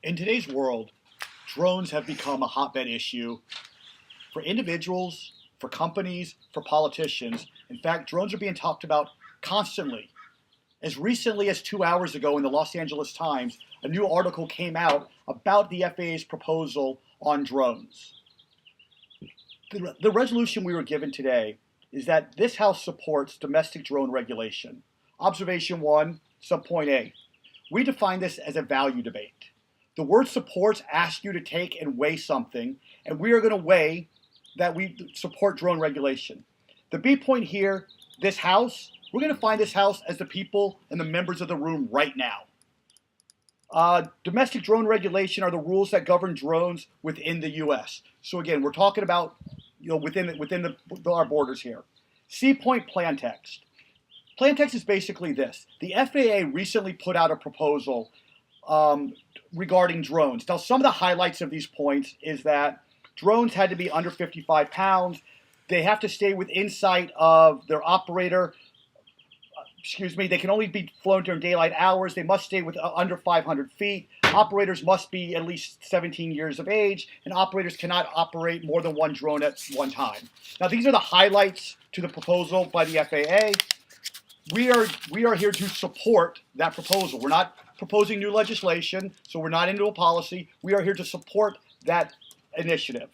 In today's world, drones have become a hotbed issue for individuals, for companies, for politicians. In fact, drones are being talked about constantly. As recently as 2 hours ago in the Los Angeles Times, a new article came out about the FAA's proposal on drones. The resolution we were given today is that this House supports domestic drone regulation. Observation 1, subpoint A. We define this as a value debate. The word supports asks you to take and weigh something, and we are going to weigh that we support drone regulation. The B point here, this House, we're going to find this House as the people and the members of the room right now. Domestic drone regulation are the rules that govern drones within the U.S. So again, we're talking about within our borders here. C point plan text. Plan text is basically this. The FAA recently put out a proposal regarding drones. Now, some of the highlights of these points is that drones had to be under 55 pounds. They have to stay within sight of their operator. They can only be flown during daylight hours. They must stay under 500 feet. Operators must be at least 17 years of age, and operators cannot operate more than one drone at one time. Now, these are the highlights to the proposal by the FAA. We are here to support that proposal. We're not proposing new legislation, so we're not into a policy. We are here to support that initiative.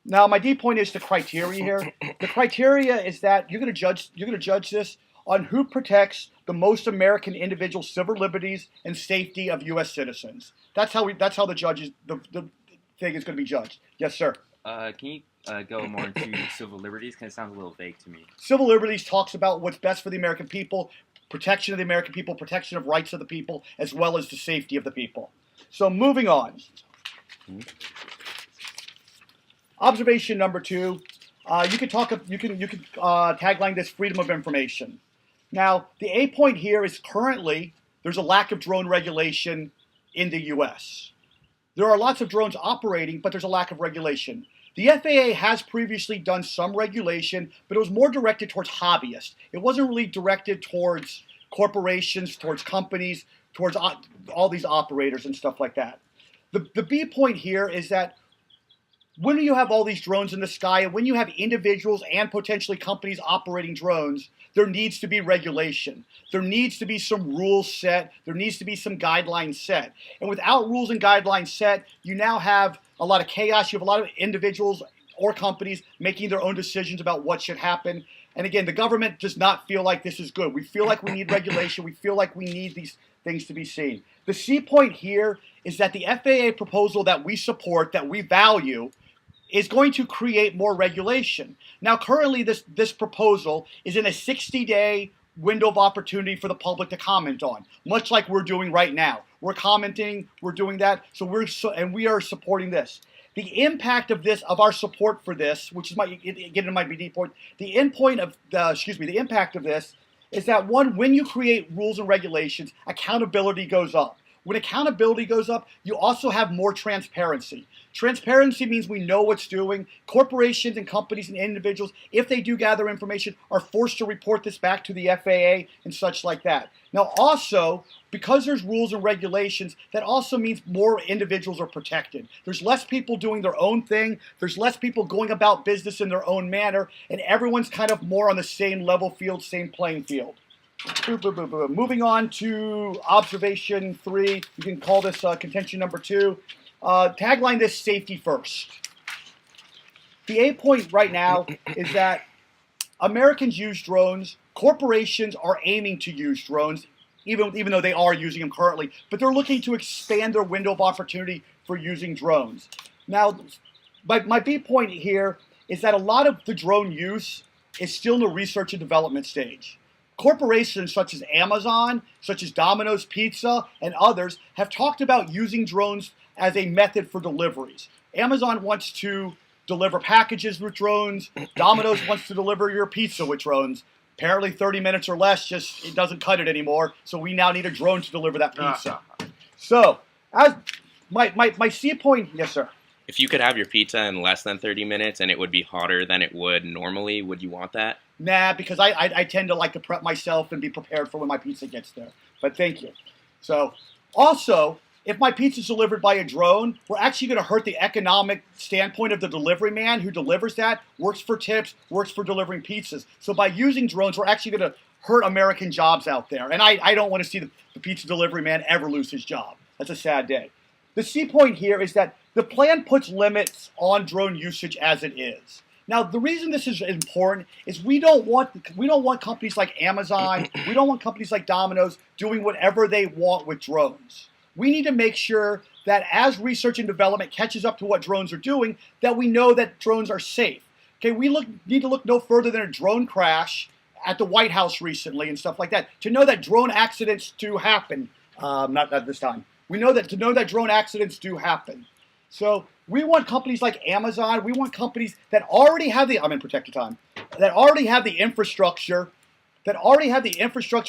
Now, my D point is the criteria here. The criteria is that you're going to judge this on who protects the most American individual civil liberties and safety of U.S. citizens. That's how the thing is going to be judged. Yes, sir. Can you go more into civil liberties? Because it sounds a little vague to me. Civil liberties talks about what's best for the American people, protection of the American people, protection of rights of the people, as well as the safety of the people. So moving on. Observation number 2. You can tagline this freedom of information. Now, the A point here is currently there's a lack of drone regulation in the U.S. There are lots of drones operating, but there's a lack of regulation. The FAA has previously done some regulation, but it was more directed towards hobbyists. It wasn't really directed towards corporations, towards companies, towards all these operators and stuff like that. The B point here is that when you have all these drones in the sky, and when you have individuals and potentially companies operating drones, there needs to be regulation. There needs to be some rules set. There needs to be some guidelines set. And without rules and guidelines set, you now have a lot of chaos. You have a lot of individuals or companies making their own decisions about what should happen. And again, the government does not feel like this is good. We feel like we need regulation. We feel like we need these things to be seen. The C point here is that the FAA proposal that we support, that we value, is going to create more regulation. Now, currently, this proposal is in a 60-day window of opportunity for the public to comment on, much like we're doing right now. We're commenting, we're doing that, we are supporting this. The impact of our support for this, which is my BD point, the impact of this is that when you create rules and regulations, accountability goes up. When accountability goes up, you also have more transparency. Transparency means we know what's doing. Corporations and companies and individuals, if they do gather information, are forced to report this back to the FAA and such like that. Now also, because there's rules and regulations, that also means more individuals are protected. There's less people doing their own thing. There's less people going about business in their own manner, and everyone's kind of more on the same level field, same playing field. Moving on to observation 3, you can call this contention number 2. Tagline this safety first. The A point right now is that Americans use drones. Corporations are aiming to use drones, even though they are using them currently, but they're looking to expand their window of opportunity for using drones. Now, my B point here is that a lot of the drone use is still in the research and development stage. Corporations such as Amazon, such as Domino's Pizza, and others have talked about using drones as a method for deliveries. Amazon wants to deliver packages with drones. Domino's wants to deliver your pizza with drones. Apparently 30 minutes or less, it doesn't cut it anymore, so we now need a drone to deliver that pizza. So, as my C point, yes, sir. If you could have your pizza in less than 30 minutes and it would be hotter than it would normally, would you want that? Nah, because I tend to like to prep myself and be prepared for when my pizza gets there. But thank you. So, also, if my pizza's delivered by a drone, we're actually going to hurt the economic standpoint of the delivery man who delivers that, works for tips, works for delivering pizzas. So by using drones, we're actually going to hurt American jobs out there. And I don't want to see the pizza delivery man ever lose his job. That's a sad day. The C point here is that the plan puts limits on drone usage as it is. Now, the reason this is important is we don't want companies like Amazon, we don't want companies like Domino's doing whatever they want with drones. We need to make sure that as research and development catches up to what drones are doing, that we know that drones are safe. Okay, we need to look no further than a drone crash at the White House recently and stuff like that to know that drone accidents do happen. Not this time. We know that drone accidents do happen. So we want companies like Amazon. We want companies that already have the that already have the infrastructure,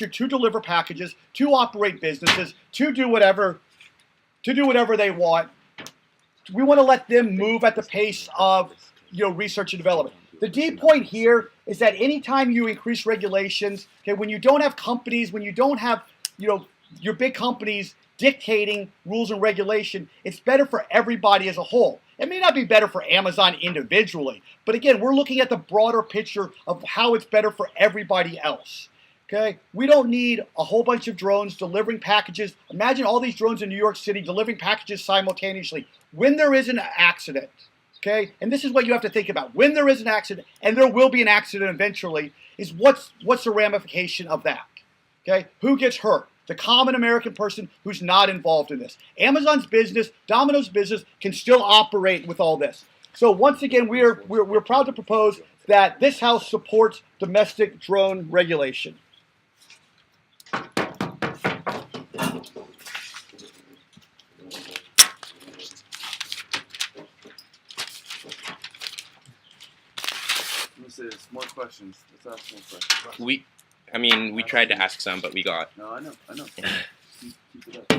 to deliver packages, to operate businesses, to do whatever they want. We want to let them move at the pace of research and development. The D point here is that anytime you increase regulations, okay, when you don't have companies, when you don't have your big companies dictating rules and regulation, it's better for everybody as a whole. It may not be better for Amazon individually, but again, we're looking at the broader picture of how it's better for everybody else. Okay, we don't need a whole bunch of drones delivering packages. Imagine all these drones in New York City delivering packages simultaneously when there is an accident. Okay, and this is what you have to think about. When there is an accident, and there will be an accident eventually, is what's the ramification of that? Okay, who gets hurt? The common American person who's not involved in this. Amazon's business, Domino's business can still operate with all this. So once again, we're proud to propose that this House supports domestic drone regulation. More questions. Let's ask more questions. We tried to ask some, but we got. No, I know. Keep it up.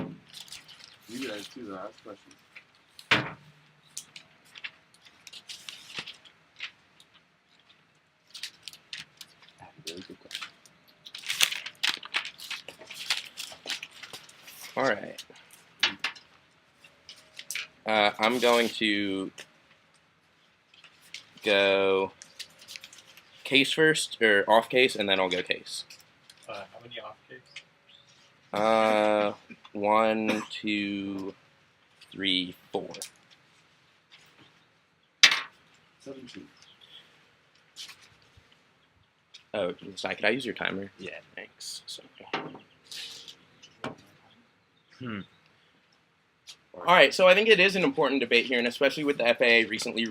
You guys too, though. Ask questions. Very good question. All right. I'm going to go case first, or off case, and then I'll go case. How many off case? 1, 2, 3, 4. 17. Oh, Lasai, could I use your timer? Yeah. Thanks. So. All right, so I think it is an important debate here, and especially with the FAA recently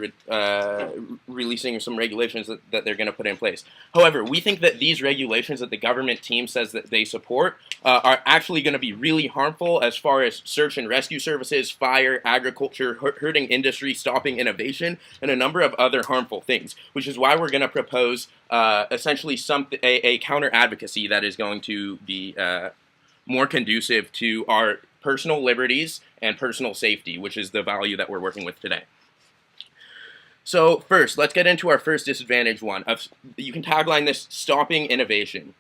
releasing some regulations that they're going to put in place. However, we think that these regulations that the government team says that they support are actually going to be really harmful as far as search and rescue services, fire, agriculture, hurting industry, stopping innovation, and a number of other harmful things, which is why we're going to propose essentially a counter-advocacy that is going to be more conducive to our personal liberties and personal safety, which is the value that we're working with today. So first, let's get into our first disadvantage one. You can tagline this, stopping innovation.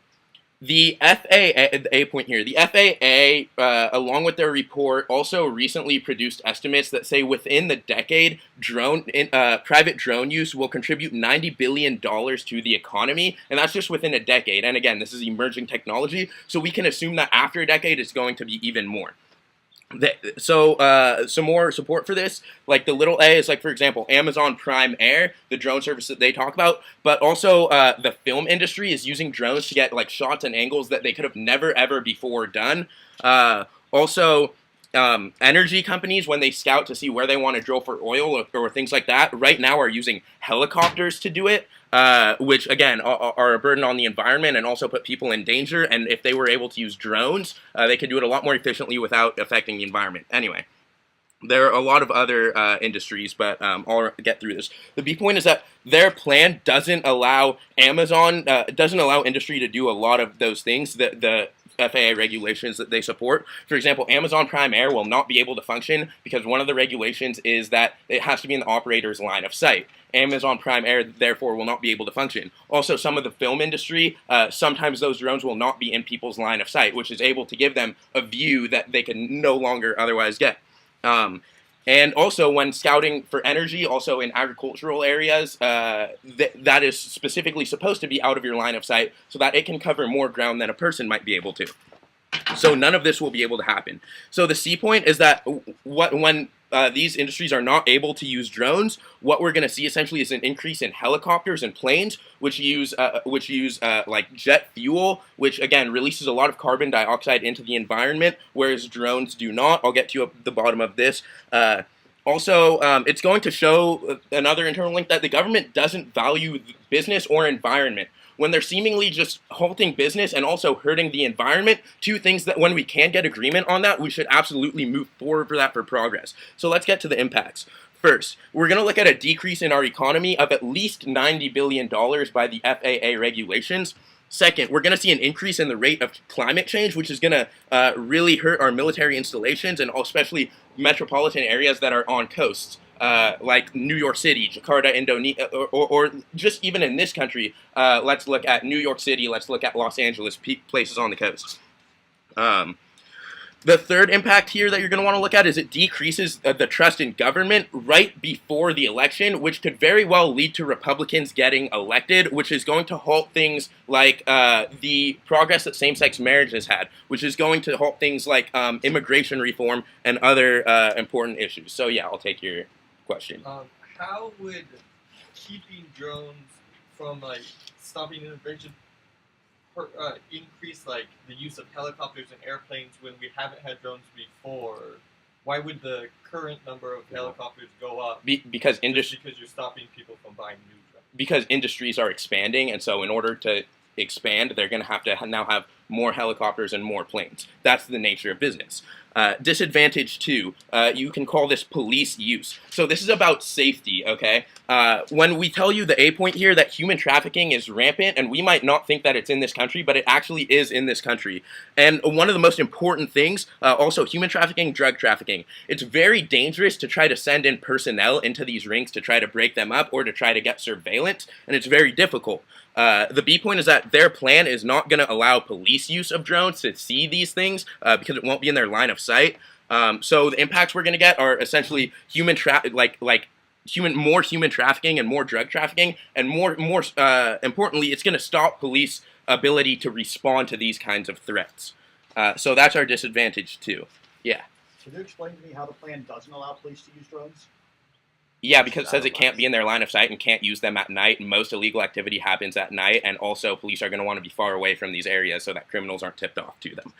The FAA, the A point here, the FAA, along with their report, also recently produced estimates that say within the decade, private drone use will contribute $90 billion to the economy, and that's just within a decade. And again, this is emerging technology, so we can assume that after a decade, it's going to be even more. So some more support for this, like the little A is like, for example, Amazon Prime Air, the drone service that they talk about, but also the film industry is using drones to get like shots and angles that they could have never ever before done. Also, energy companies, when they scout to see where they want to drill for oil or things like that, right now are using helicopters to do it. Which again are a burden on the environment and also put people in danger. And if they were able to use drones, they could do it a lot more efficiently without affecting the environment. Anyway, there are a lot of other industries, but I'll get through this. The B point is that their plan doesn't allow industry to do a lot of those things that the FAA regulations that they support. For example, Amazon Prime Air will not be able to function because one of the regulations is that it has to be in the operator's line of sight. Amazon Prime Air therefore will not be able to function. Also, some of the film industry, sometimes those drones will not be in people's line of sight, which is able to give them a view that they can no longer otherwise get. And also, when scouting for energy, also in agricultural areas, that is specifically supposed to be out of your line of sight so that it can cover more ground than a person might be able to. So none of this will be able to happen. So the C point is that when these industries are not able to use drones, what we're going to see essentially is an increase in helicopters and planes, which use like jet fuel, which again releases a lot of carbon dioxide into the environment, whereas drones do not. I'll get to you at the bottom of this. Also, it's going to show another internal link that the government doesn't value business or environment. When they're seemingly just halting business and also hurting the environment, two things that when we can get agreement on that, we should absolutely move forward for that for progress. So let's get to the impacts. First, we're going to look at a decrease in our economy of at least $90 billion by the FAA regulations. Second, we're going to see an increase in the rate of climate change, which is going to really hurt our military installations and especially metropolitan areas that are on coasts. Like New York City, Jakarta, Indonesia, or just even in this country, let's look at New York City, let's look at Los Angeles, places on the coast. The third impact here that you're going to want to look at is it decreases the trust in government right before the election, which could very well lead to Republicans getting elected, which is going to halt things like the progress that same-sex marriage has had, which is going to halt things like immigration reform and other important issues. So yeah, I'll take your question. How would keeping drones from like stopping immigration increase like the use of helicopters and airplanes when we haven't had drones before? Why would the current number of helicopters go up? Because you're stopping people from buying new drones. Because industries are expanding, and so in order to expand, they're going to have now have more helicopters and more planes. That's the nature of business. Disadvantage 2, you can call this police use. So this is about safety, okay? When we tell you the A point here that human trafficking is rampant, and we might not think that it's in this country, but it actually is in this country. And one of the most important things, also human trafficking, drug trafficking. It's very dangerous to try to send in personnel into these rings to try to break them up or to try to get surveillance, and it's very difficult. The B point is that their plan is not going to allow police use of drones to see these things because it won't be in their line of sight. So the impacts we're going to get are essentially human more human trafficking and more drug trafficking, and more importantly, it's going to stop police ability to respond to these kinds of threats. So that's our disadvantage too. Yeah. Can you explain to me how the plan doesn't allow police to use drones? Yeah, because it says it can't be in their line of sight and can't use them at night. Most illegal activity happens at night, and also police are going to want to be far away from these areas so that criminals aren't tipped off to them.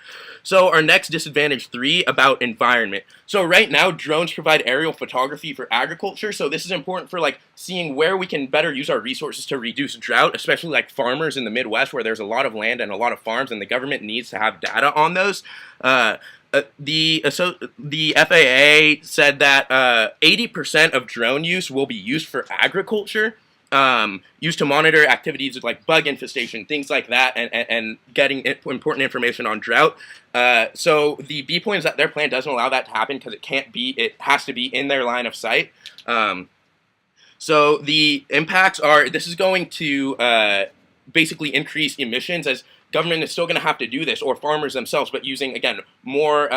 So our next disadvantage 3 about environment. So right now, drones provide aerial photography for agriculture. So this is important for like seeing where we can better use our resources to reduce drought, especially like farmers in the Midwest where there's a lot of land and a lot of farms, and the government needs to have data on those. The FAA said that 80% of drone use will be used for agriculture, used to monitor activities like bug infestation, things like that, and getting important information on drought. So the B point is that their plan doesn't allow that to happen because it has to be in their line of sight. So the impacts are, this is going to basically increase emissions, as government is still going to have to do this, or farmers themselves, but using, again, more,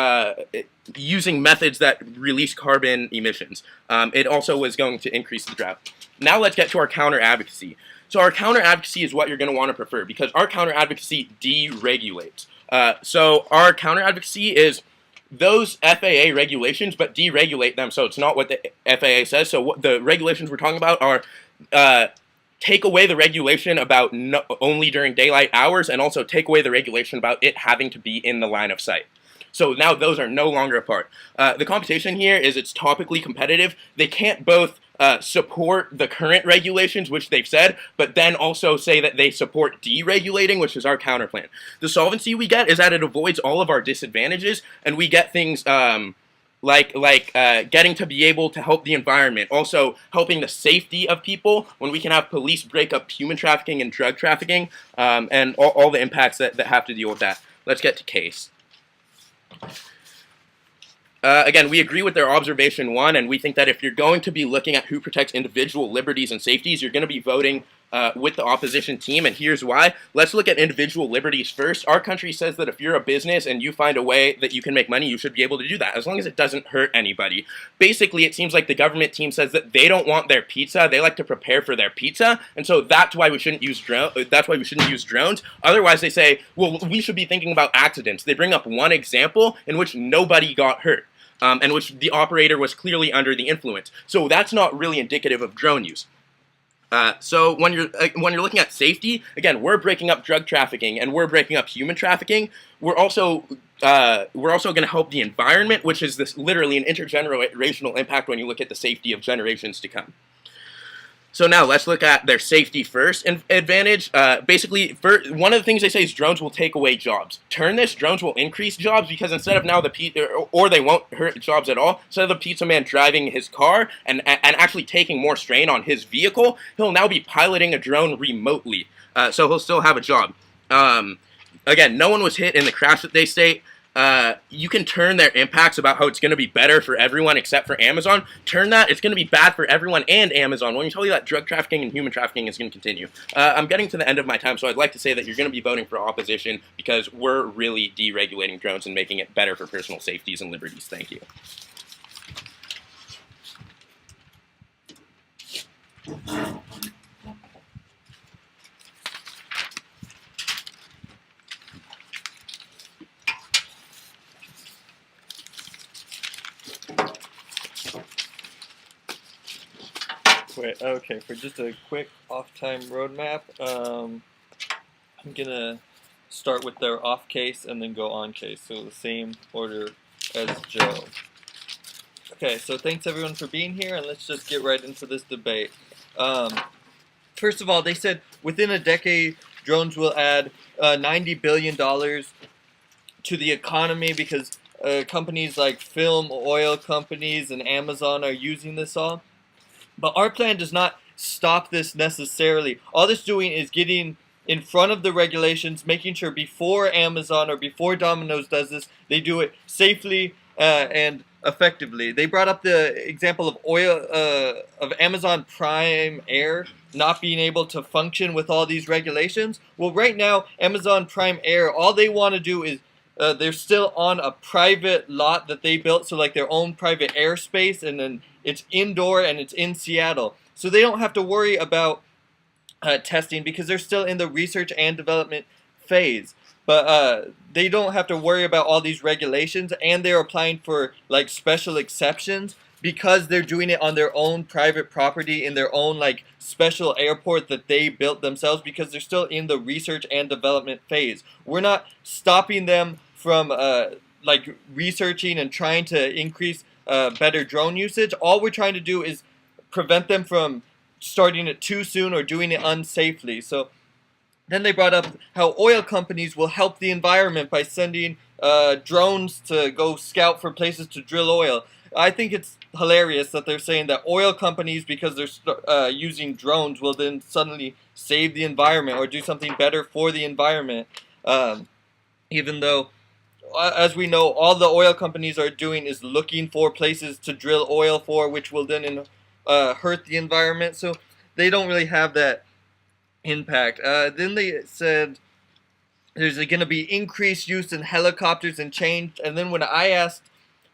using methods that release carbon emissions. It also is going to increase the drought. Now let's get to our counter-advocacy. So our counter-advocacy is what you're going to want to prefer, because our counter-advocacy deregulates. So our counter-advocacy is those FAA regulations, but deregulate them, so it's not what the FAA says. So what the regulations we're talking about are take away the regulation about only during daylight hours, and also take away the regulation about it having to be in the line of sight. So now those are no longer a part. The competition here is it's topically competitive. They can't both support the current regulations, which they've said, but then also say that they support deregulating, which is our counterplan. The solvency we get is that it avoids all of our disadvantages, and we get things like getting to be able to help the environment, also helping the safety of people when we can have police break up human trafficking and drug trafficking, and all the impacts that have to deal with that. Let's get to case. Again, we agree with their observation one, and we think that if you're going to be looking at who protects individual liberties and safeties, you're going to be voting with the opposition team, and here's why. Let's look at individual liberties first. Our country says that if you're a business and you find a way that you can make money, you should be able to do that, as long as it doesn't hurt anybody. Basically, it seems like the government team says that they don't want their pizza, they like to prepare for their pizza, and so that's why we shouldn't use drones. Otherwise, they say, well, we should be thinking about accidents. They bring up one example in which nobody got hurt. And which the operator was clearly under the influence. So that's not really indicative of drone use. So when you're looking at safety, again, we're breaking up drug trafficking and we're breaking up human trafficking. We're also going to help the environment, which is this literally an intergenerational impact when you look at the safety of generations to come. So now let's look at their safety first advantage. Basically, one of the things they say is drones will take away jobs. Turn this, drones will increase jobs because instead of now or they won't hurt jobs at all. Instead of the pizza man driving his car and actually taking more strain on his vehicle, he'll now be piloting a drone remotely. So he'll still have a job. Again, no one was hit in the crash that they state. You can turn their impacts about how it's going to be better for everyone except for Amazon. Turn that, it's going to be bad for everyone and Amazon when you tell you that drug trafficking and human trafficking is going to continue. I'm getting to the end of my time, so I'd like to say that you're going to be voting for opposition because we're really deregulating drones and making it better for personal safeties and liberties. Thank you. Wait, okay, for just a quick off-time roadmap, I'm gonna start with their off case and then go on case, so the same order as Joe. Okay, so thanks everyone for being here, and let's just get right into this debate. First of all, they said within a decade, drones will add $90 billion to the economy because companies like film, oil companies, and Amazon are using this all. But our plan does not stop this necessarily. All it's doing is getting in front of the regulations, making sure before Amazon or before Domino's does this, they do it safely and effectively. They brought up the example of Amazon Prime Air not being able to function with all these regulations. Well, right now, Amazon Prime Air, all they want to do is they're still on a private lot that they built, so like their own private airspace, and then it's indoor and it's in Seattle. So they don't have to worry about testing because they're still in the research and development phase. But they don't have to worry about all these regulations, and they're applying for like special exceptions because they're doing it on their own private property in their own like special airport that they built themselves because they're still in the research and development phase. We're not stopping them from like researching and trying to increase better drone usage. All we're trying to do is prevent them from starting it too soon or doing it unsafely. So then they brought up how oil companies will help the environment by sending drones to go scout for places to drill oil. I think it's hilarious that they're saying that oil companies, because they're using drones, will then suddenly save the environment or do something better for the environment. Even though, as we know, all the oil companies are doing is looking for places to drill oil for, which will then hurt the environment. So they don't really have that impact. Then they said there's going to be increased use in helicopters and change. And then when I asked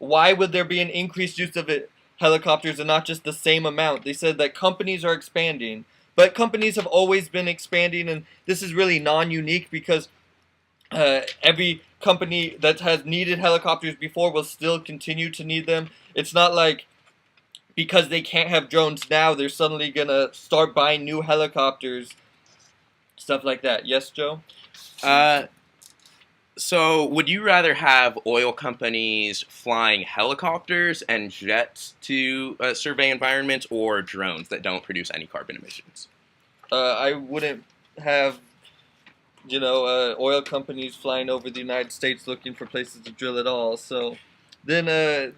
why would there be an increased use of helicopters and not just the same amount, they said that companies are expanding. But companies have always been expanding, and this is really non-unique because every company that has needed helicopters before will still continue to need them. It's not like because they can't have drones now, they're suddenly going to start buying new helicopters, stuff like that. Yes, Joe? So would you rather have oil companies flying helicopters and jets to survey environments or drones that don't produce any carbon emissions? I wouldn't have, oil companies flying over the United States looking for places to drill at all. So then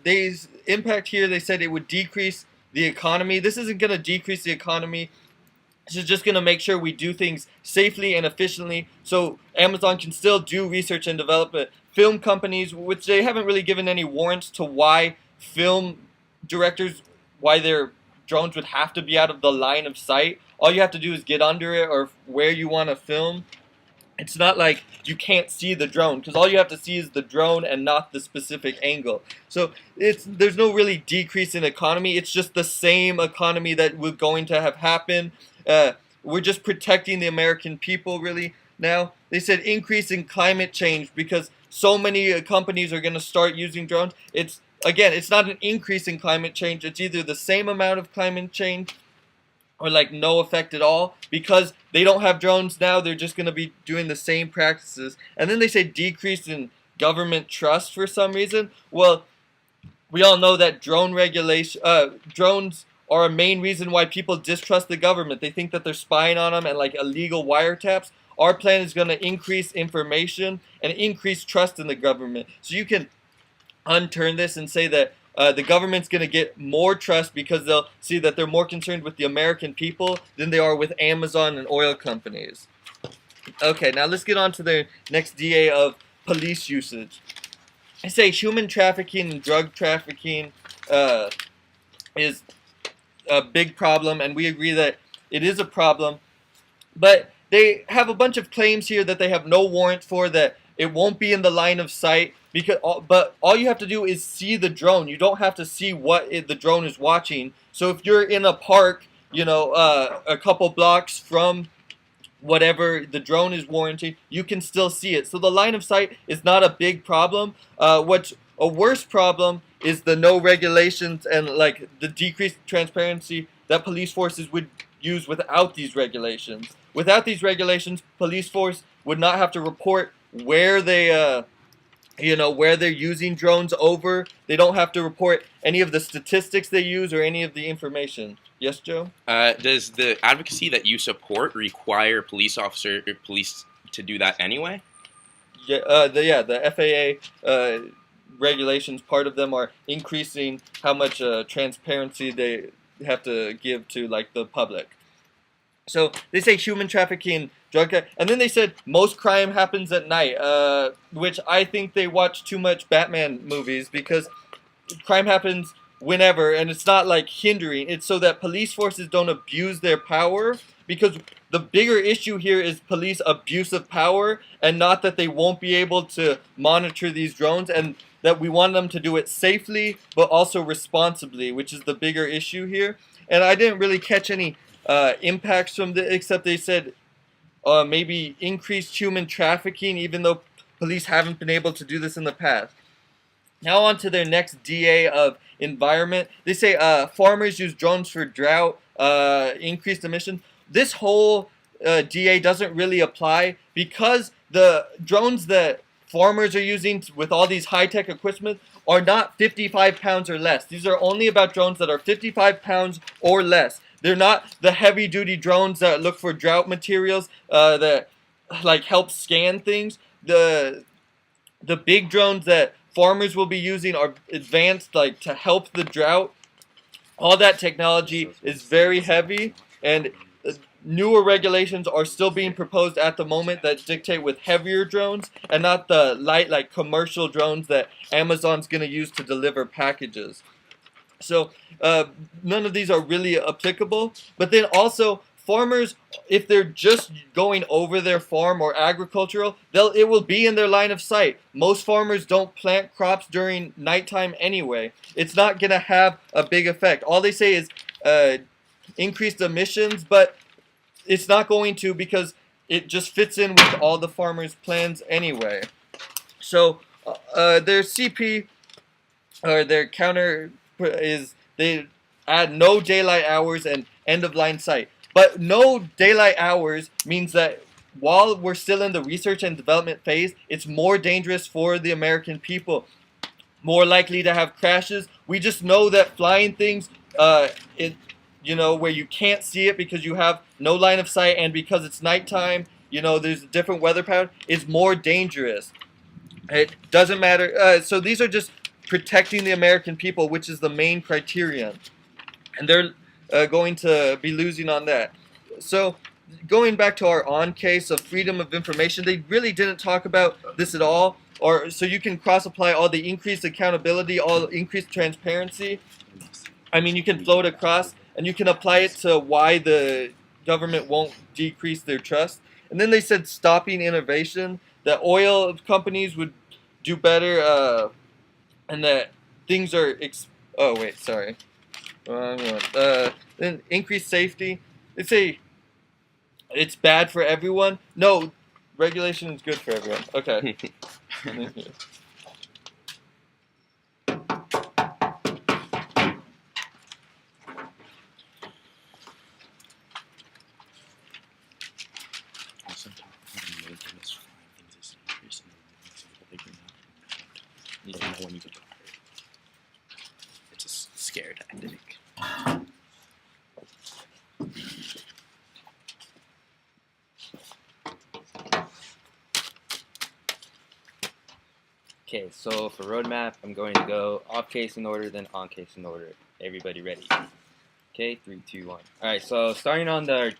they's impact here, they said it would decrease the economy. This isn't going to decrease the economy. This is just going to make sure we do things safely and efficiently so Amazon can still do research and development film companies, which they haven't really given any warrants to why film directors, why their drones would have to be out of the line of sight. All you have to do is get under it or where you want to film. It's not like you can't see the drone, because all you have to see is the drone and not the specific angle. So there's no really decrease in economy. It's just the same economy that was going to have happened. We're just protecting the American people really now. They said increase in climate change because so many companies are going to start using drones. It's not an increase in climate change. It's either the same amount of climate change or like no effect at all, because they don't have drones now. They're just going to be doing the same practices. And then they say decrease in government trust for some reason. Well, we all know that drones are a main reason why people distrust the government. They think that they're spying on them and like illegal wiretaps. Our plan is going to increase information and increase trust in the government. So you can unturn this and say that the government's going to get more trust because they'll see that they're more concerned with the American people than they are with Amazon and oil companies. Okay, now let's get on to the next DA of police usage. I say human trafficking and drug trafficking is a big problem, and we agree that it is a problem. But they have a bunch of claims here that they have no warrant for, that it won't be in the line of sight. But all you have to do is see the drone. You don't have to see what the drone is watching. So if you're in a park, a couple blocks from whatever the drone is warranting, you can still see it. So the line of sight is not a big problem. What's a worse problem is the no regulations and like the decreased transparency that police forces would use without these regulations. Without these regulations, police force would not have to report where they where they're using drones over. They don't have to report any of the statistics they use or any of the information. Yes, Joe? Does the advocacy that you support require police to do that anyway? Yeah, the FAA regulations, part of them are increasing how much transparency they have to give to like the public. So they say human trafficking, and then they said most crime happens at night, which I think they watch too much Batman movies, because crime happens whenever, and it's not like hindering. It's so that police forces don't abuse their power, because the bigger issue here is police abuse of power, and not that they won't be able to monitor these drones, and that we want them to do it safely but also responsibly, which is the bigger issue here. And I didn't really catch any impacts from except they said maybe increased human trafficking, even though police haven't been able to do this in the past. Now on to their next DA of environment. They say farmers use drones for drought, increased emission. This whole DA doesn't really apply, because the drones that farmers are using with all these high-tech equipment are not 55 pounds or less. These are only about drones that are 55 pounds or less. They're not the heavy-duty drones that look for drought materials, that like help scan things. The big drones that farmers will be using are advanced, like to help the drought. All that technology is very heavy, and newer regulations are still being proposed at the moment that dictate with heavier drones and not the light, like commercial drones that Amazon's going to use to deliver packages. So none of these are really applicable. But then also, farmers, if they're just going over their farm or agricultural, it will be in their line of sight. Most farmers don't plant crops during nighttime anyway. It's not going to have a big effect. All they say is increased emissions, but it's not going to, because it just fits in with all the farmers' plans anyway. So their CP, or their counter, is they add no daylight hours and end of line sight. But no daylight hours means that while we're still in the research and development phase, it's more dangerous for the American people, more likely to have crashes. We just know that flying things, where you can't see it because you have no line of sight, and because it's nighttime, there's a different weather pattern, is more dangerous. It doesn't matter. So these are just protecting the American people, which is the main criterion. And they're going to be losing on that. So going back to our on case of freedom of information, they really didn't talk about this at all. or so you can cross apply all the increased accountability, all the increased transparency. I mean, you can float across and you can apply it to why the government won't decrease their trust. And then they said stopping innovation, that oil companies would do better, and that things are. Oh wait, sorry. Wrong one. Then increased safety. They say it's bad for everyone. No, regulation is good for everyone. Okay. It's a scare tactic. Okay, so for roadmap, I'm going to go off case in order, then on case in order. Everybody ready? Okay, 3, 2, 1. All right, so starting on our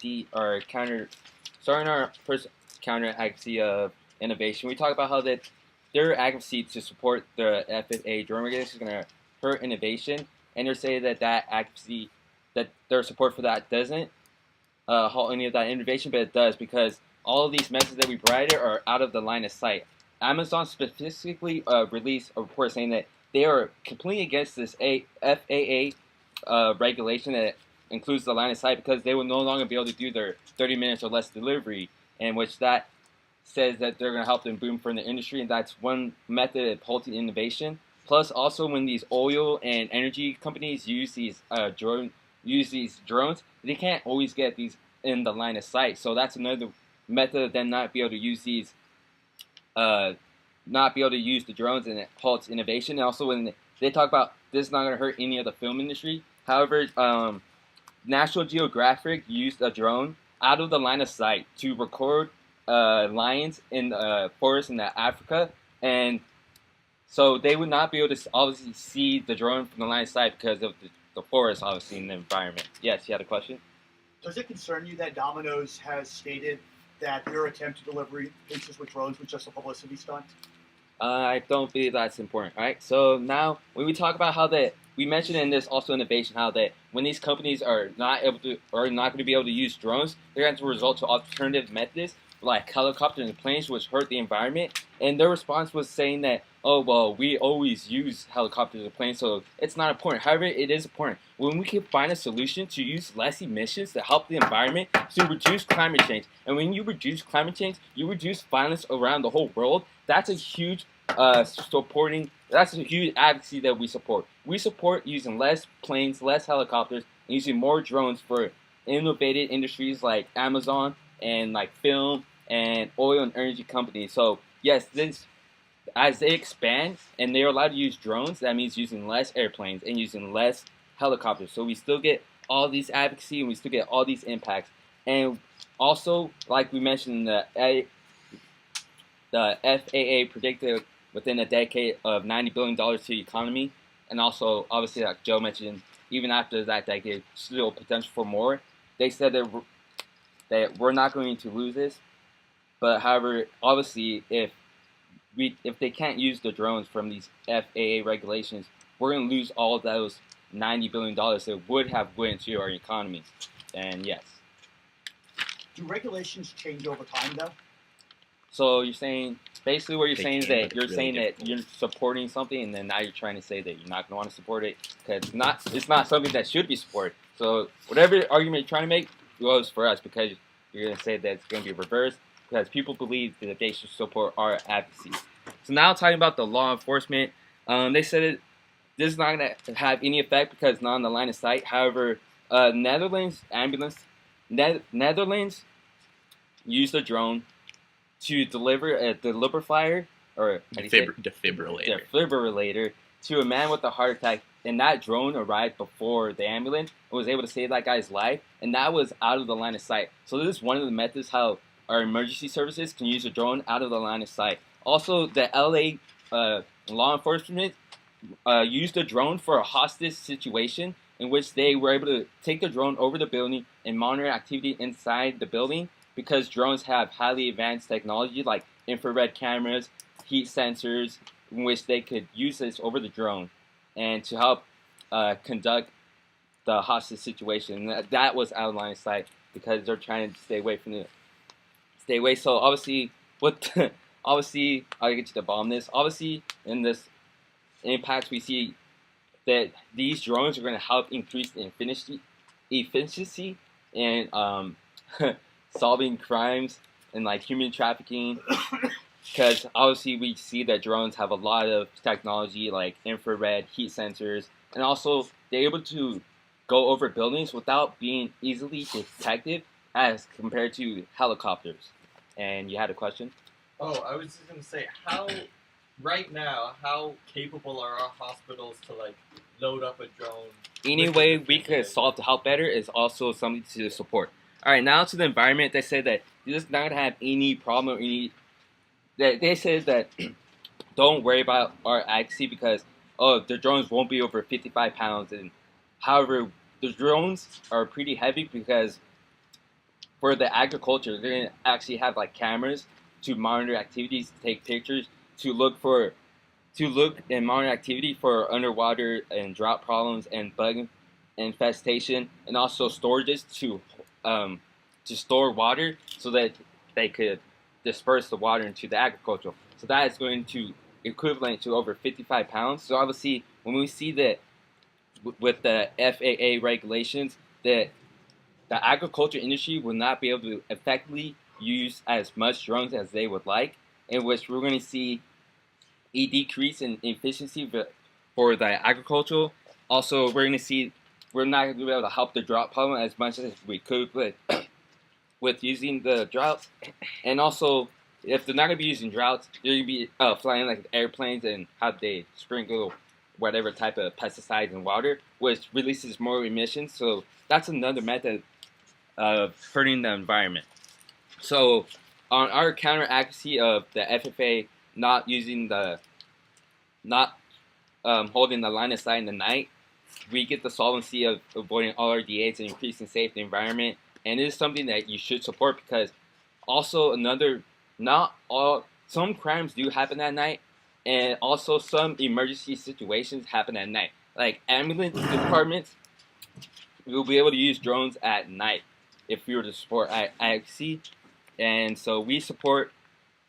first counter accuracy of innovation, we talk about how that their accuracy to support the FAA drone regulation is going to hurt innovation, and they're saying that accuracy, that their support for that doesn't halt any of that innovation, but it does, because all of these methods that we provided are out of the line of sight. Amazon specifically released a report saying that they are completely against this FAA regulation that includes the line of sight, because they will no longer be able to do their 30 minutes or less delivery, in which that says that they're going to help them boom for the industry, and that's one method of halting innovation. Plus, also when these oil and energy companies use these drones, they can't always get these in the line of sight. So that's another method of them not be able to use these, not be able to use the drones, and it halts innovation. And also when they talk about this is not going to hurt any of the film industry. However, National Geographic used a drone out of the line of sight to record lions in the forest in Africa, and so they would not be able to obviously see the drone from the line of sight because of the forest, obviously, in the environment. Yes, you had a question? Does it concern you that Domino's has stated that their attempt to deliver pizzas with drones was just a publicity stunt? I don't believe that's important. All right. So now, when we talk about how that we mentioned in this also innovation, how that when these companies are not able to or not going to be able to use drones, they're going to resort to alternative methods like helicopters and planes, which hurt the environment. And their response was saying that, oh well, we always use helicopters and planes, so it's not important. However, it is important when we can find a solution to use less emissions to help the environment to reduce climate change. And when you reduce climate change, you reduce violence around the whole world. That's a huge that's a huge advocacy that we support. We support using less planes, less helicopters, and using more drones for innovative industries like Amazon and like film and oil and energy companies. So yes, this as they expand and they're allowed to use drones, that means using less airplanes and using less helicopters. So we still get all these advocacy and we still get all these impacts. And also, like we mentioned, the FAA predicted within a decade of $90 billion to the economy. And also, obviously, like Joe mentioned, even after that decade, still potential for more. They said that we're not going to lose this. But however, obviously, if they can't use the drones from these FAA regulations, we're going to lose all of those $90 billion that would have went to our economy. And yes. Do regulations change over time, though? So you're saying, basically what you're They saying is can, that but you're it's saying really that you're supporting something, and then now you're trying to say that you're not going to want to support it because it's not something that should be supported. So whatever argument you're trying to make goes for us, because you're going to say that it's going to be reversed because people believe that they should support our advocacy. So now talking about the law enforcement, they said this is not going to have any effect because it's not on the line of sight. However, Netherlands used a drone to deliver a defibrillator or defibrillator to a man with a heart attack, and that drone arrived before the ambulance and was able to save that guy's life, and that was out of the line of sight. So this is one of the methods how our emergency services can use a drone out of the line of sight. Also, the LA law enforcement used a drone for a hostage situation in which they were able to take the drone over the building and monitor activity inside the building, because drones have highly advanced technology like infrared cameras, heat sensors, in which they could use this over the drone, and to help conduct the hostage situation. That was out of line of sight because they're trying to stay away from the stay away. So obviously, obviously, I'll get to the bottom of this. Obviously, in this impact, we see that these drones are going to help increase the efficiency in solving crimes and like human trafficking. Because obviously we see that drones have a lot of technology like infrared, heat sensors, and also they're able to go over buildings without being easily detected as compared to helicopters. And you had a question? Oh, I was just gonna say, right now, how capable are our hospitals to like load up a drone? Any way we could solve to help better is also something to support. All right, now to the environment. They say that you're just not gonna have any problem or any. They said that don't worry about our accuracy because the drones won't be over 55 pounds. And however, the drones are pretty heavy because for the agriculture, they're gonna actually have like cameras to monitor activities, to take pictures, to look and monitor activity for underwater and drought problems and bug infestation, and also storages to store water so that they could disperse the water into the agricultural. So that is going to equivalent to over 55 pounds. So obviously, when we see that with the FAA regulations, that the agriculture industry will not be able to effectively use as much drones as they would like, in which we're going to see a decrease in efficiency for the agricultural. Also, we're going to see we're not going to be able to help the drought problem as much as we could with using the droughts. And also, if they're not going to be using droughts, they're going to be flying like airplanes and how they sprinkle whatever type of pesticides in water, which releases more emissions. So that's another method of hurting the environment. So on our counter accuracy of the FFA not holding the line of sight in the night, we get the solvency of avoiding all RDAs and increasing safety environment. And it is something that you should support because also some crimes do happen at night, and also some emergency situations happen at night. Like ambulance departments will be able to use drones at night if we were to support IXC. And so we support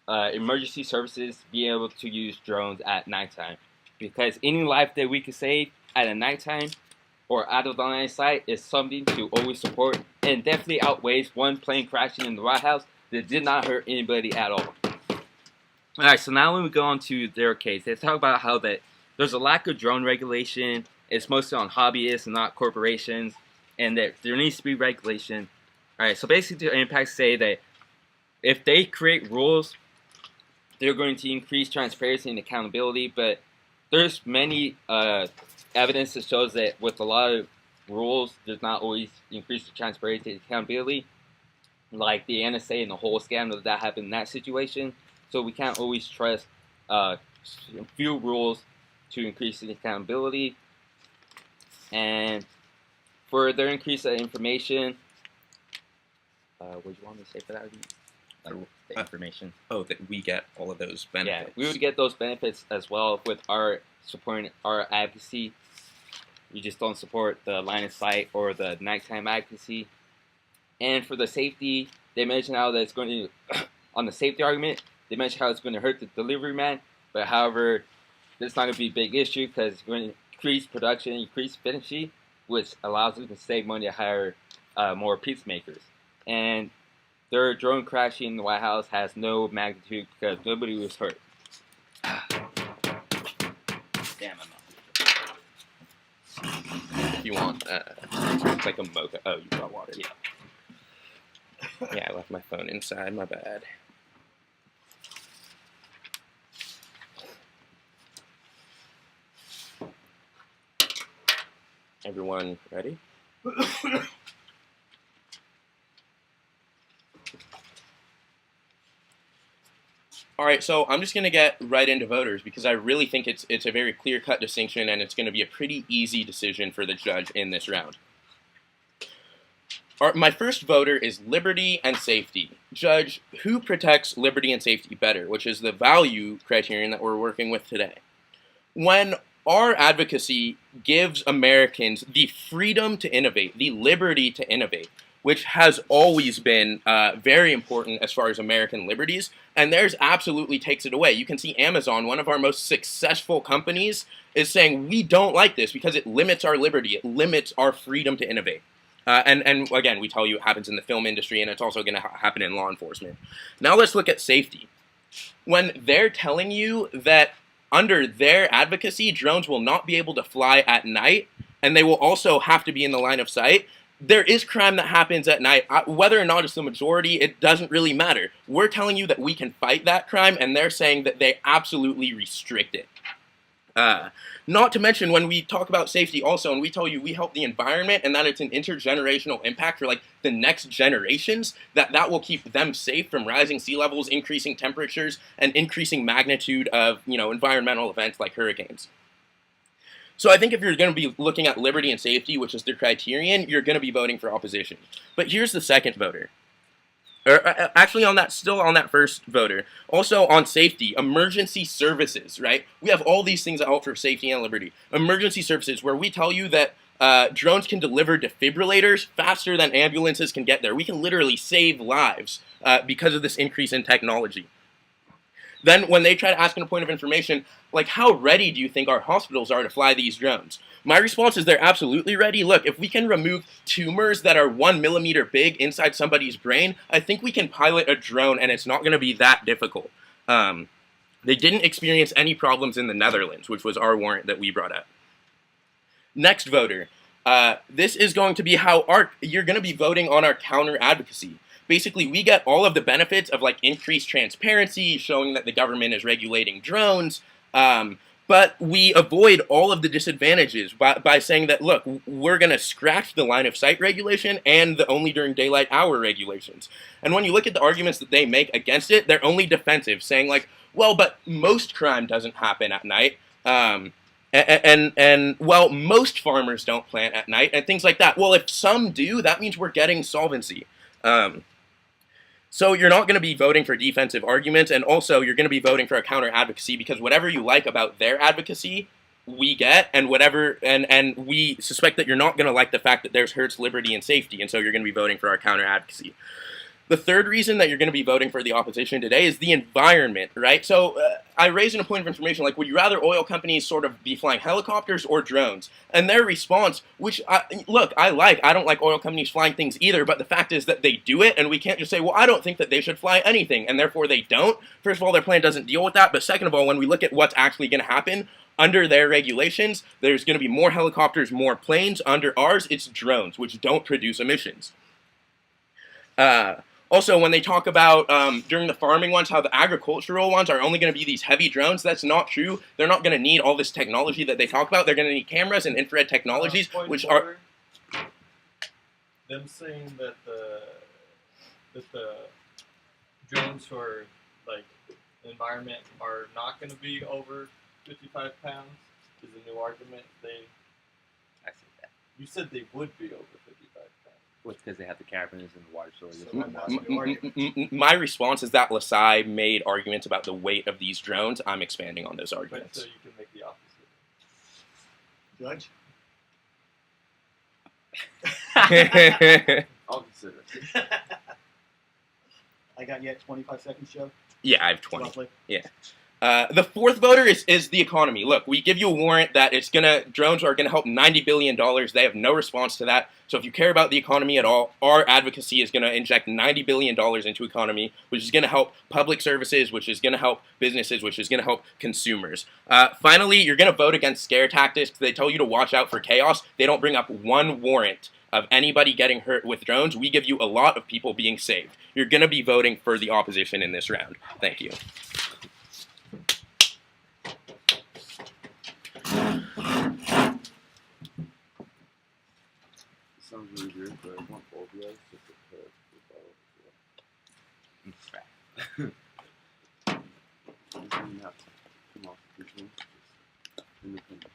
emergency services being able to use drones at nighttime because any life that we can save at a nighttime or out of the line of sight is something to always support, and definitely outweighs one plane crashing in the White House that did not hurt anybody at all. Alright, so now when we go on to their case, they talk about how that there's a lack of drone regulation, it's mostly on hobbyists and not corporations, and that there needs to be regulation. Alright, so basically the impacts say that if they create rules, they're going to increase transparency and accountability, but there's many evidence that shows that with a lot of rules, does not always increase the transparency and accountability, like the NSA and the whole scandal that happened in that situation. So we can't always trust few rules to increase the accountability. And for their increase of information, what do you want me to say for that? The information. That we get all of those benefits. Yeah, we would get those benefits as well with our supporting our advocacy. We just don't support the line of sight or the nighttime advocacy. And for the safety, they mentioned how that's going to, on the safety argument, they mentioned how it's going to hurt the delivery man. But however, that's not going to be a big issue because it's going to increase production, increase efficiency, which allows them to save money to hire more peacemakers. And their drone crashing in the White House has no magnitude because nobody was hurt. Damn, I'm not. If you want, it's like a mocha. Oh, you got water. Yeah. Yeah, I left my phone inside. My bad. Everyone ready? All right, so I'm just going to get right into voters because I really think it's a very clear-cut distinction, and it's going to be a pretty easy decision for the judge in this round. my first voter is liberty and safety. Judge, who protects liberty and safety better, which is the value criterion that we're working with today? When our advocacy gives Americans the freedom to innovate, the liberty to innovate, which has always been very important as far as American liberties, and theirs absolutely takes it away. You can see Amazon, one of our most successful companies, is saying we don't like this because it limits our liberty, it limits our freedom to innovate. And again, we tell you it happens in the film industry, and it's also going to happen in law enforcement. Now let's look at safety. When they're telling you that under their advocacy, drones will not be able to fly at night, and they will also have to be in the line of sight, there is crime that happens at night. Whether or not it's the majority, it doesn't really matter. We're telling you that we can fight that crime, and they're saying that they absolutely restrict it. Not to mention, when we talk about safety also, and we tell you we help the environment and that it's an intergenerational impact for like the next generations, that will keep them safe from rising sea levels, increasing temperatures, and increasing magnitude of, environmental events like hurricanes. So I think if you're going to be looking at liberty and safety, which is the criterion, you're going to be voting for opposition. But here's the second voter. Actually, still on that first voter, also on safety, emergency services, right? We have all these things that help for safety and liberty. Emergency services, where we tell you that drones can deliver defibrillators faster than ambulances can get there. We can literally save lives because of this increase in technology. Then when they try to ask in a point of information, like, how ready do you think our hospitals are to fly these drones? My response is they're absolutely ready. Look, if we can remove tumors that are 1 millimeter big inside somebody's brain, I think we can pilot a drone and it's not going to be that difficult. They didn't experience any problems in the Netherlands, which was our warrant that we brought up. Next voter. This is going to be how you're going to be voting on our counter advocacy. Basically, we get all of the benefits of like increased transparency, showing that the government is regulating drones, but we avoid all of the disadvantages by saying that, look, we're going to scratch the line of sight regulation and the only during daylight hour regulations. And when you look at the arguments that they make against it, they're only defensive, saying like, well, but most crime doesn't happen at night. And well, most farmers don't plant at night and things like that. Well, if some do, that means we're getting solvency. So you're not going to be voting for defensive arguments, and also you're going to be voting for a counter advocacy, because whatever you like about their advocacy, we get, and we suspect that you're not going to like the fact that theirs hurts liberty and safety, and so you're going to be voting for our counter advocacy. The third reason that you're going to be voting for the opposition today is the environment, right? So I raised in a point of information, like, would you rather oil companies sort of be flying helicopters or drones? And their response, which, I don't like oil companies flying things either, but the fact is that they do it, and we can't just say, well, I don't think that they should fly anything, and therefore they don't. First of all, their plan doesn't deal with that, but second of all, when we look at what's actually going to happen, under their regulations, there's going to be more helicopters, more planes. Under ours, it's drones, which don't produce emissions. Also, when they talk about, during the farming ones, how the agricultural ones are only going to be these heavy drones, that's not true. They're not going to need all this technology that they talk about. They're going to need cameras and infrared technologies, which are... Them saying that the drones for, like, the environment are not going to be over 55 pounds is a new argument. I see that. You said they would be over 55 pounds. Well, it's because they have the cabins and the water sources. So My response is that Lasai made arguments about the weight of these drones. I'm expanding on those But arguments. so you can make the opposite. Judge? I'll consider it. I got yet 25 seconds, Joe? Yeah, I have 20. Roughly. The fourth voter is the economy. Look, we give you a warrant that drones are gonna help $90 billion. They have no response to that. So if you care about the economy at all, our advocacy is gonna inject $90 billion into economy, which is gonna help public services, which is gonna help businesses, which is gonna help consumers. Finally, you're gonna vote against scare tactics. They tell you to watch out for chaos. They don't bring up one warrant of anybody getting hurt with drones. We give you a lot of people being saved. You're gonna be voting for the opposition in this round. Thank you. Sounds really weird, but I want both of you guys to prepare for This doesn't have to come off the visual, just independent.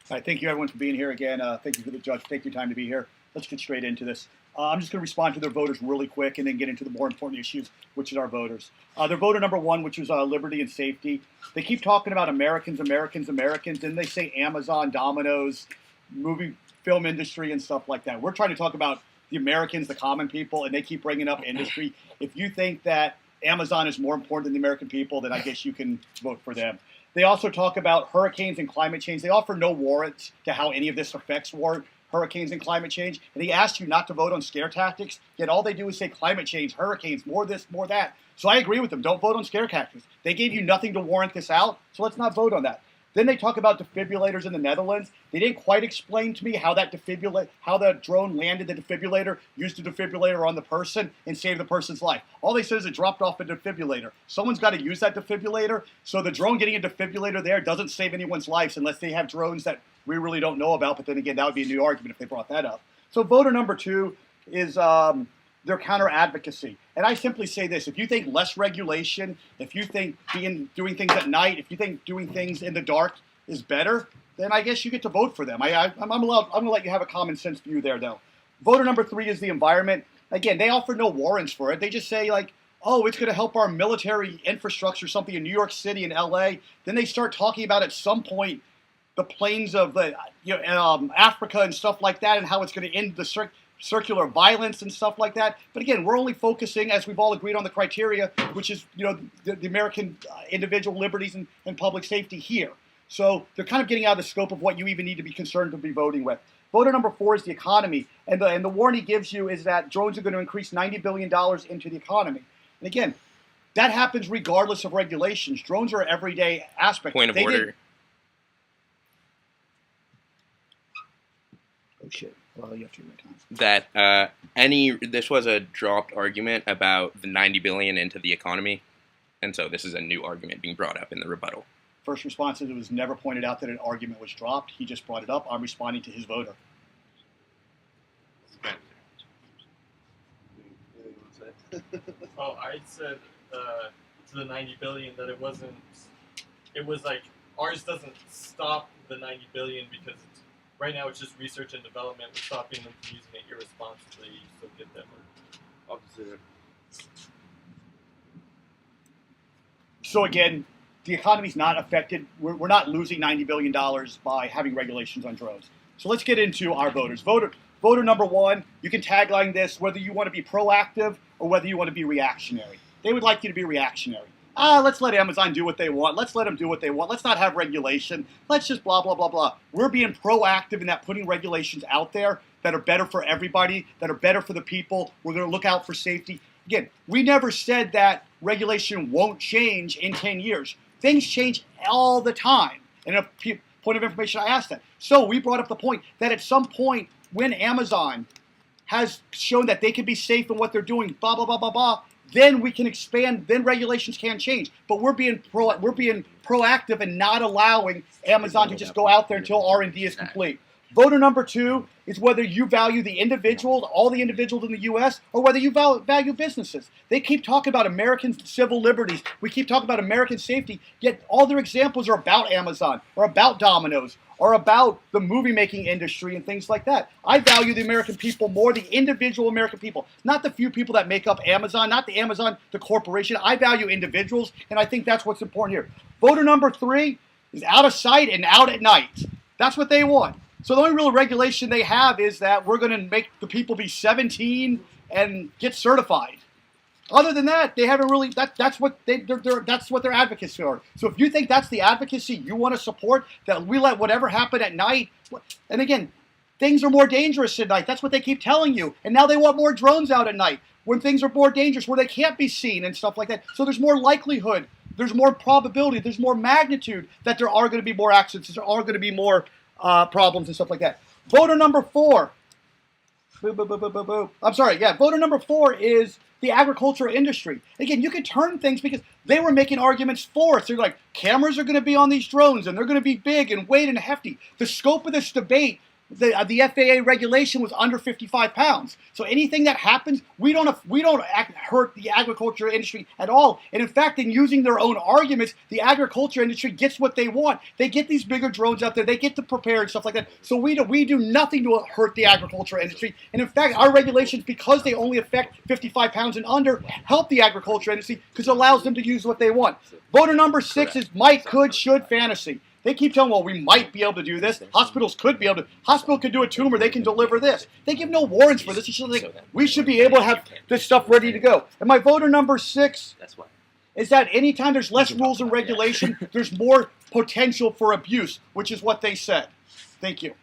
All right, thank you everyone for being here again. Thank you for the judge. Take your time to be here. Let's get straight into this. I'm just going to respond to their voters really quick and then get into the more important issues, which is our voters. Their voter number one, which was liberty and safety. They keep talking about Americans, Americans, Americans, and they say Amazon, Domino's, movie, film industry, and stuff like that. We're trying to talk about the Americans, the common people, and they keep bringing up industry. If you think that Amazon is more important than the American people, then I guess you can vote for them. They also talk about hurricanes and climate change. They offer no warrants to how any of this affects hurricanes and climate change. And he asked you not to vote on scare tactics, yet all they do is say climate change, hurricanes, more this, more that. So I agree with them. Don't vote on scare tactics. They gave you nothing to warrant this out, so let's not vote on that. Then they talk about defibrillators in the Netherlands. They didn't quite explain to me how how the drone landed the defibrillator, used the defibrillator on the person, and saved the person's life. All they said is it dropped off a defibrillator. Someone's got to use that defibrillator, so the drone getting a defibrillator there doesn't save anyone's lives unless they have drones that we really don't know about. But then again, that would be a new argument if they brought that up. So voter number two is their counter-advocacy. And I simply say this: if you think less regulation, if you think doing things at night, if you think doing things in the dark is better, then I guess you get to vote for them. I'm going to let you have a common sense view there, though. Voter number three is the environment. Again, they offer no warrants for it. They just say, like, oh, it's going to help our military infrastructure, something in New York City and L.A. Then they start talking about at some point the plains of Africa and stuff like that, and how it's going to end the circular violence and stuff like that. But again, we're only focusing, as we've all agreed on, the criteria, which is the American individual liberties and public safety here. So they're kind of getting out of the scope of what you even need to be concerned to be voting with. Voter number four is the economy, and the warning he gives you is that drones are going to increase $90 billion into the economy. And again, that happens regardless of regulations. Drones are an everyday aspect. Point of order. Oh shit. Well, you have to read time. That this was a dropped argument about the 90 billion into the economy, and so this is a new argument being brought up in the rebuttal. First response is it was never pointed out that an argument was dropped. He just brought it up. I'm responding to his voter. Oh, I said to the 90 billion that it wasn't. It was like ours doesn't stop the 90 billion because right now it's just research and development. We're stopping them from using it irresponsibly. So get them. Officer. So again, the economy's not affected. We're not losing $90 billion by having regulations on drones. So let's get into our voters. Voter number one, you can tagline this whether you want to be proactive or whether you want to be reactionary. They would like you to be reactionary. Let's let Amazon do what they want. Let's let them do what they want. Let's not have regulation. Let's just blah, blah, blah, blah. We're being proactive in that putting regulations out there that are better for everybody, that are better for the people. We're going to look out for safety. Again, we never said that regulation won't change in 10 years. Things change all the time. And a point of information, I asked that. So we brought up the point that at some point when Amazon has shown that they can be safe in what they're doing, blah, blah, blah, blah, blah, then we can expand, then regulations can change. But we're being proactive and not allowing Amazon to just go out there until R&D is complete. Voter number two is whether you value the individual, all the individuals in the U.S., or whether you value businesses. They keep talking about American civil liberties. We keep talking about American safety, yet all their examples are about Amazon or about Domino's or about the movie-making industry and things like that. I value the American people more, the individual American people, not the few people that make up Amazon, not the Amazon, the corporation. I value individuals, and I think that's what's important here. Voter number three is out of sight and out at night. That's what they want. So the only real regulation they have is that we're going to make the people be 17 and get certified. Other than that, they haven't really. That's what their advocacy are. So if you think that's the advocacy you want to support, that we let whatever happen at night, and again, things are more dangerous at night. That's what they keep telling you. And now they want more drones out at night when things are more dangerous, where they can't be seen and stuff like that. So there's more likelihood, there's more probability, there's more magnitude that there are going to be more accidents, there are going to be more problems and stuff like that. Voter number four. I'm sorry, yeah. Voter number four is the agricultural industry. Again, you can turn things because they were making arguments for us. They're like, cameras are going to be on these drones and they're going to be big and weight and hefty. The scope of this debate The FAA regulation was under 55 pounds. So anything that happens, we don't hurt the agriculture industry at all. And in fact, in using their own arguments, the agriculture industry gets what they want. They get these bigger drones out there. They get to prepare and stuff like that. So we do nothing to hurt the agriculture industry. And in fact, our regulations, because they only affect 55 pounds and under, help the agriculture industry because it allows them to use what they want. Voter number 6 is might, could, should, fantasy. They keep telling, well, we might be able to do this. Hospitals could be able to. Hospital could do a tumor. They can deliver this. They give no warrants for this. We should be able to have this stuff ready to go. And my voter number 6 is that anytime there's less rules and regulation, there's more potential for abuse, which is what they said. Thank you.